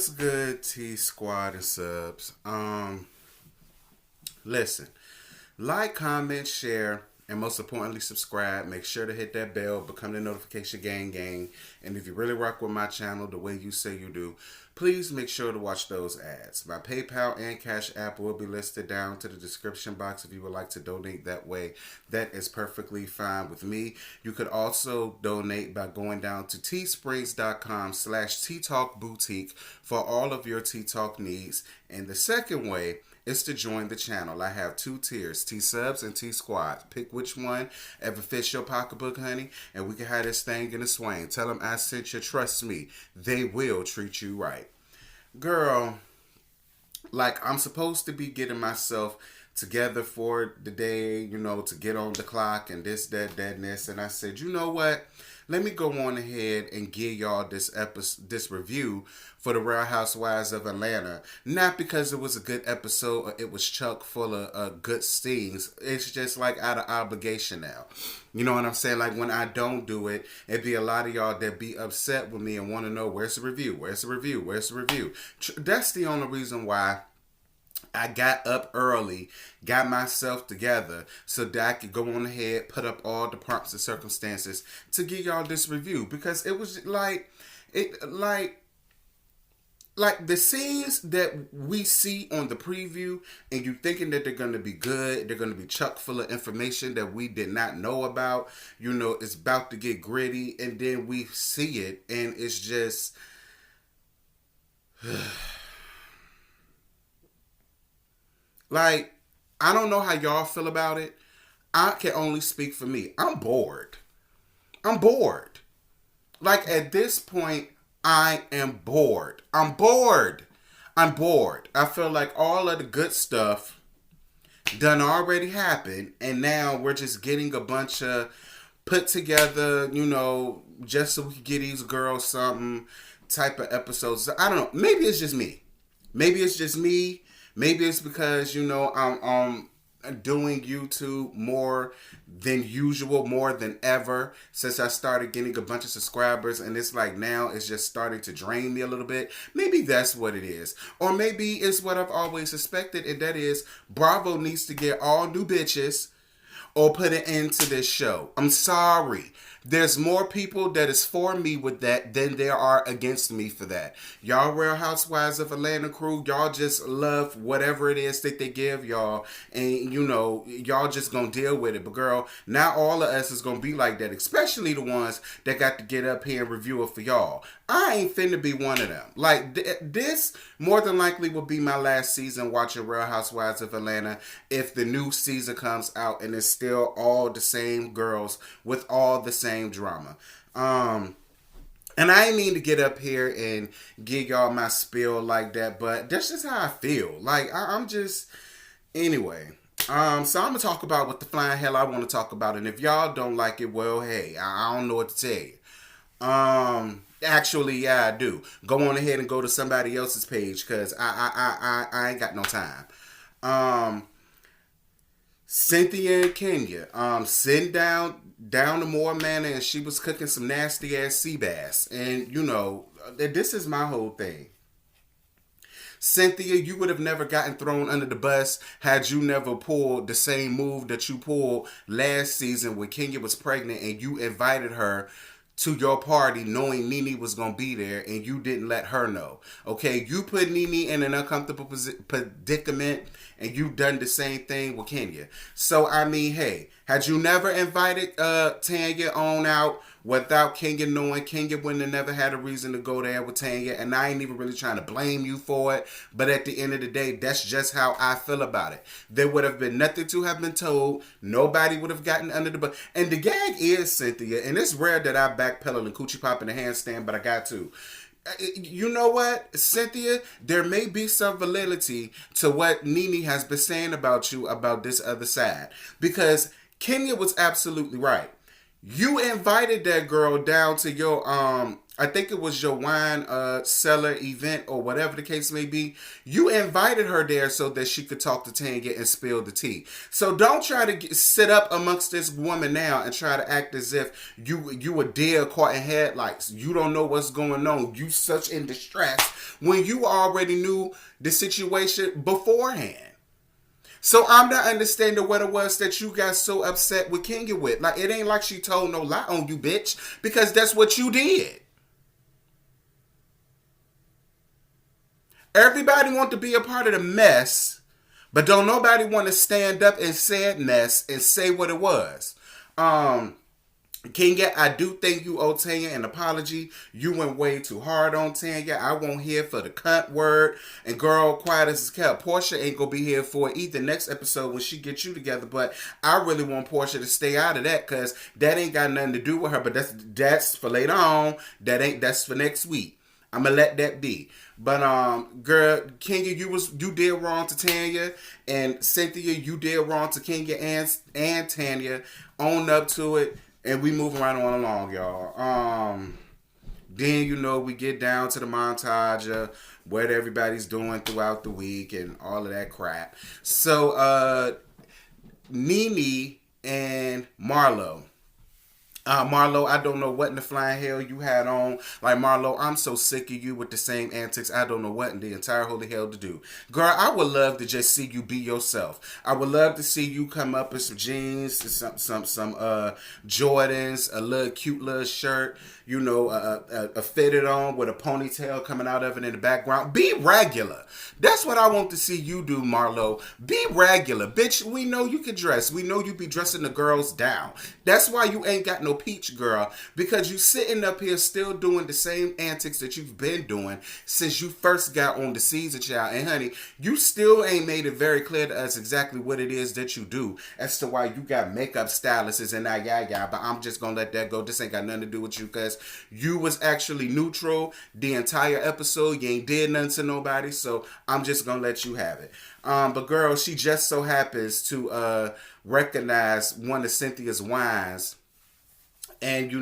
What's good, T Squad and subs? Listen, like, comment, share, and most importantly, subscribe. Make sure to hit that bell, become the notification gang. And if you really rock with my channel the way you say you do, please make sure to watch those ads. My PayPal and Cash App will be listed down to the description box if you would like to donate that way. That is perfectly fine with me. You could also donate by going down to teesprings.com/teatalkboutique for all of your tea talk needs. And the second way is to join the channel. I have two tiers, T-Subs and T-Squad. Pick which one ever fits your pocketbook, honey, and we can have this thing in a swing. Tell them I sent you. Trust me, they will treat you right. Girl, like, I'm supposed to be getting myself together for the day, to get on the clock and this, that, and this. And I said, you know what? Let me go on ahead and give y'all this review for the Real Housewives of Atlanta. Not because it was a good episode or it was chock full of good scenes. It's just like out of obligation now. You know what I'm saying? Like, when I don't do it, it'd be a lot of y'all that be upset with me and want to know, where's the review? Where's the review? Where's the review? That's the only reason why I got up early, got myself together so that I could go on ahead, put up all the prompts and circumstances to give y'all this review. Because it was like the scenes that we see on the preview, and you thinking that they're going to be good, they're going to be chock full of information that we did not know about. It's about to get gritty, and then we see it, and it's just... Like, I don't know how y'all feel about it. I can only speak for me. I'm bored. Like, at this point, I am bored. I'm bored. I feel like all of the good stuff done already happened, and now we're just getting a bunch of put together, just so we can get these girls something type of episodes. I don't know. Maybe it's just me. Maybe it's because, I'm doing YouTube more than usual, more than ever, since I started getting a bunch of subscribers, and it's like now it's just starting to drain me a little bit. Maybe that's what it is. Or maybe it's what I've always suspected, and that is Bravo needs to get all new bitches or put an end to this show. I'm sorry. There's more people that is for me with that than there are against me for that. Y'all Real Housewives of Atlanta crew, y'all just love whatever it is that they give y'all. And, y'all just gonna deal with it. But girl, not all of us is gonna be like that. Especially the ones that got to get up here and review it for y'all. I ain't finna be one of them. Like, this more than likely will be my last season watching Real Housewives of Atlanta if the new season comes out and it's still all the same girls with all the same drama. And I ain't mean to get up here and give y'all my spiel like that, but that's just how I feel. Like, I'm just... Anyway... So I'm going to talk about what the flying hell I want to talk about. And if y'all don't like it, well, hey, I don't know what to tell you. Actually, yeah, I do. Go on ahead and go to somebody else's page, because I ain't got no time. Cynthia and Kenya, sitting down to Moore Manor, and she was cooking some nasty ass sea bass. And, this is my whole thing. Cynthia, you would have never gotten thrown under the bus had you never pulled the same move that you pulled last season when Kenya was pregnant and you invited her to your party knowing NeNe was going to be there and you didn't let her know. Okay, you put NeNe in an uncomfortable predicament and you done the same thing with Kenya. So, I mean, hey, had you never invited Tanya on out without Kenya knowing, Kenya wouldn't have never had a reason to go there with Tanya, and I ain't even really trying to blame you for it, but at the end of the day, that's just how I feel about it. There would have been nothing to have been told, nobody would have gotten under the bus, and the gag is, Cynthia, and it's rare that I backpedal and coochie pop in the handstand, but I got to. You know what, Cynthia? There may be some validity to what NeNe has been saying about you about this other side, because Kenya was absolutely right. You invited that girl down to your I think it was your wine cellar event or whatever the case may be. You invited her there so that she could talk to Tanya and spill the tea. So don't try to sit up amongst this woman now and try to act as if you a deer caught in headlights. You don't know what's going on. You such in distress when you already knew the situation beforehand. So I'm not understanding what it was that you got so upset with Kenya with. Like, it ain't like she told no lie on you, bitch, because that's what you did. Everybody want to be a part of the mess, but don't nobody want to stand up and say mess and say what it was. Kenya, I do think you owe Tanya an apology. You went way too hard on Tanya. I won't hear for the cunt word. And girl, quiet as it's kept. Portia ain't gonna be here for either next episode when she gets you together. But I really want Portia to stay out of that because that ain't got nothing to do with her. But that's for later on. That's for next week. I'm gonna let that be. But girl, Kenya, you did wrong to Tanya, and Cynthia, you did wrong to Kenya and Tanya. Own up to it. And we moving right on along, y'all. Then, we get down to the montage of what everybody's doing throughout the week and all of that crap. So, NeNe and Marlo. Marlo, I don't know what in the flying hell you had on. Like, Marlo, I'm so sick of you with the same antics. I don't know what in the entire holy hell to do. Girl, I would love to just see you be yourself. I would love to see you come up with some jeans, some Jordans, a little cute little shirt, a fitted on with a ponytail coming out of it in the background. Be regular. That's what I want to see you do, Marlo. Be regular. Bitch, we know you can dress. We know you be dressing the girls down. That's why you ain't got no peach, girl, because you sitting up here still doing the same antics that you've been doing since you first got on the season, child. And honey, you still ain't made it very clear to us exactly what it is that you do as to why you got makeup stylists and that, but I'm just gonna let that go. This ain't got nothing to do with you because you was actually neutral the entire episode. You ain't did nothing to nobody, so I'm just gonna let you have it. But girl, she just so happens to recognize one of Cynthia's wines. And,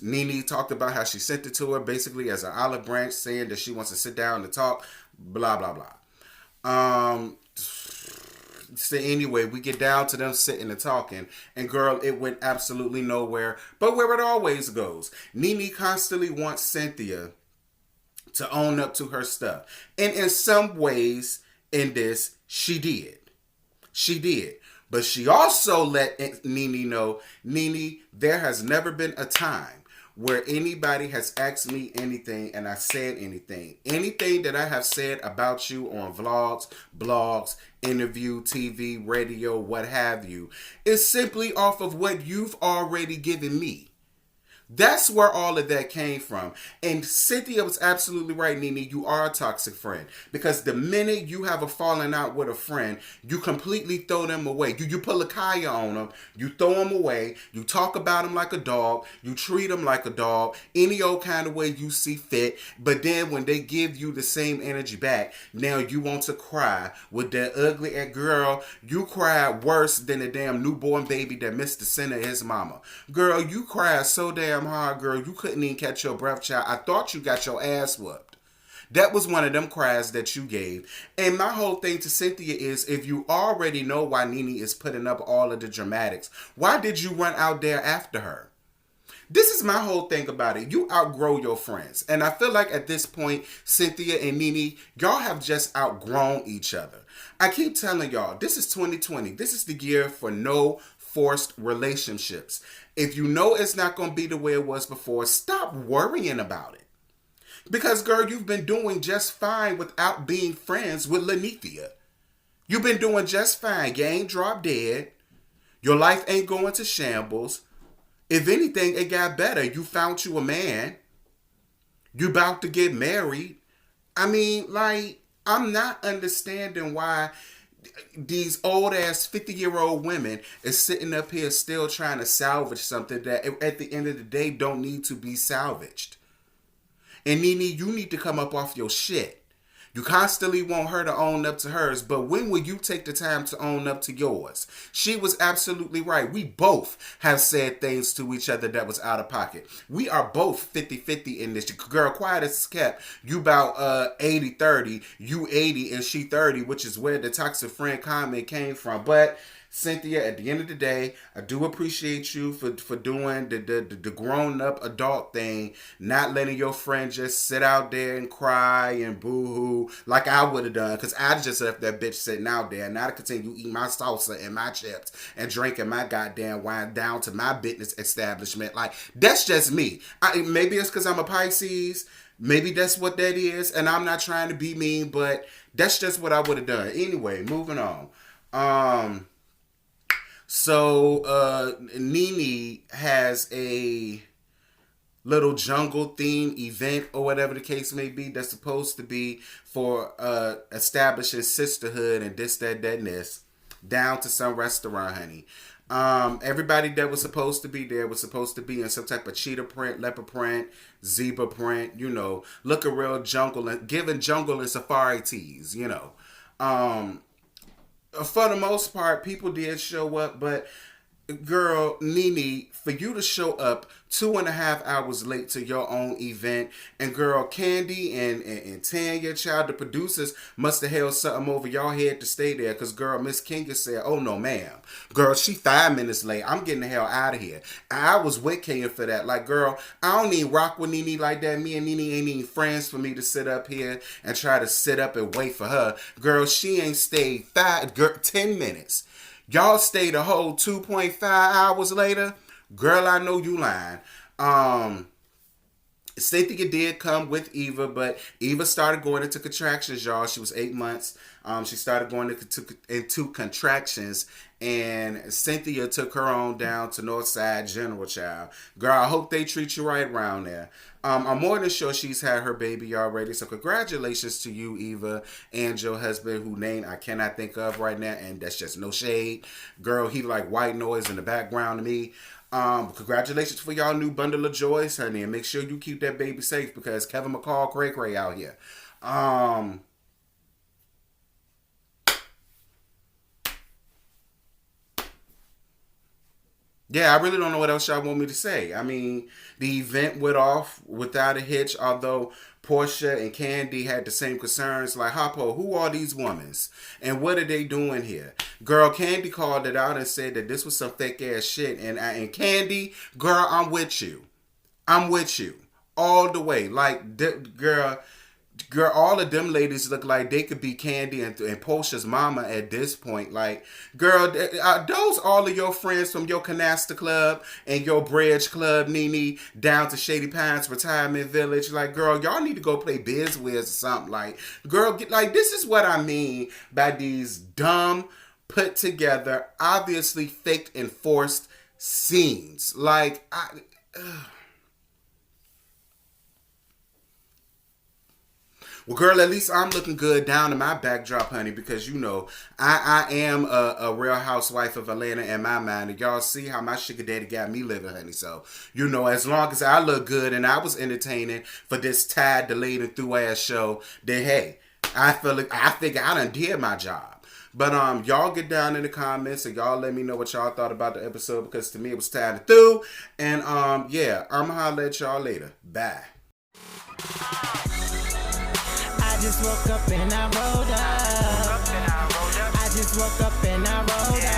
NeNe talked about how she sent it to her basically as an olive branch saying that she wants to sit down and talk, blah, blah, blah. So anyway, we get down to them sitting and talking. And girl, it went absolutely nowhere but where it always goes. NeNe constantly wants Cynthia to own up to her stuff. And in some ways in this, she did. She did. But she also let NeNe know, NeNe, there has never been a time where anybody has asked me anything and I said anything. Anything that I have said about you on vlogs, blogs, interview, TV, radio, what have you, is simply off of what you've already given me. That's where all of that came from. And Cynthia was absolutely right, NeNe. You are a toxic friend. Because the minute you have a falling out with a friend, you completely throw them away. You pull a Kaya on them. You throw them away. You talk about them like a dog. You treat them like a dog. Any old kind of way you see fit. But then when they give you the same energy back, now you want to cry with that ugly girl. You cried worse than a damn newborn baby that missed the center of his mama. Girl, you cried so damn hard, girl, you couldn't even catch your breath, child. I thought you got your ass whooped. That was one of them cries that you gave. And my whole thing to Cynthia is, if you already know why NeNe is putting up all of the dramatics, why did you run out there after her? This is my whole thing about it. You outgrow your friends. And I feel like at this point, Cynthia and NeNe, y'all have just outgrown each other. I keep telling y'all, this is 2020. This is the year for no forced relationships. If you know it's not going to be the way it was before, stop worrying about it. Because, girl, you've been doing just fine without being friends with Lenithia. You've been doing just fine. You ain't dropped dead. Your life ain't going to shambles. If anything, it got better. You found you a man. You about to get married. I mean, like, I'm not understanding why these old ass 50-year-old women is sitting up here still trying to salvage something that at the end of the day don't need to be salvaged. And NeNe, you need to come up off your shit. You constantly want her to own up to hers, but when will you take the time to own up to yours? She was absolutely right. We both have said things to each other that was out of pocket. We are both 50-50 in this. Girl, quiet as kept. You about 80-30, you 80 and she 30, which is where the toxic friend comment came from. But Cynthia, at the end of the day, I do appreciate you for doing the grown up adult thing, not letting your friend just sit out there and cry and boo-hoo like I would have done, because I just left that bitch sitting out there, and now to continue eating my salsa and my chips and drinking my goddamn wine down to my business establishment. Like, that's just me. Maybe it's because I'm a Pisces. Maybe that's what that is, and I'm not trying to be mean, but that's just what I would have done. Anyway, moving on. So, NeNe has a little jungle theme event or whatever the case may be that's supposed to be for establishing sisterhood and this, that, and this down to some restaurant, honey. Everybody that was supposed to be there was supposed to be in some type of cheetah print, leopard print, zebra print, you know, looking real jungle and giving jungle and safari teas, you know. For the most part, people did show up, but girl, NeNe, for you to show up 2.5 hours late to your own event, and girl, Candy and Tanya, child, the producers must have held something over y'all head to stay there, because girl, Miss Kenya said, oh no ma'am, girl, she 5 minutes late, I'm getting the hell out of here. I was with Kenya for that. Like, girl, I don't even rock with NeNe like that. Me and NeNe ain't even friends for me to sit up here and try to sit up and wait for her. Girl, she ain't stayed 10 minutes. Y'all stayed a whole 2.5 hours later. Girl, I know you lying. Cynthia did come with Eva, but Eva started going into contractions, y'all. She was 8 months. She started going into contractions, and Cynthia took her on down to Northside General, child. Girl, I hope they treat you right around there. I'm more than sure she's had her baby already, so congratulations to you, Eva, and your husband, whose name I cannot think of right now, and that's just no shade. Girl, he like white noise in the background to me. Congratulations for y'all new bundle of joys, honey, and make sure you keep that baby safe, because Kevin McCall cray out here. Yeah, I really don't know what else y'all want me to say. I mean, the event went off without a hitch, although Portia and Candy had the same concerns. Like, Hoppo, who are these women? And what are they doing here? Girl, Candy called it out and said that this was some fake ass shit. And Candy, girl, I'm with you. I'm with you. All the way. Like, girl, all of them ladies look like they could be Candy and Portia's mama at this point. Like, girl, those all of your friends from your canasta club and your bridge club, NeNe, down to Shady Pines Retirement Village. Like, girl, y'all need to go play Biz Wiz or something. Like, girl, like, this is what I mean by these dumb, put together, obviously faked and forced scenes. Like, well, girl, at least I'm looking good down in my backdrop, honey, because, you know, I am a real housewife of Atlanta in my mind. And y'all see how my sugar daddy got me living, honey. So, you know, as long as I look good and I was entertaining for this tired, delayed, and through-ass show, then, hey, I think I done did my job. But y'all get down in the comments and y'all let me know what y'all thought about the episode, because to me it was tired and through. And, yeah, I'm going to holler at y'all later. Bye. I just woke up and I rolled up. I just woke up and I rolled up.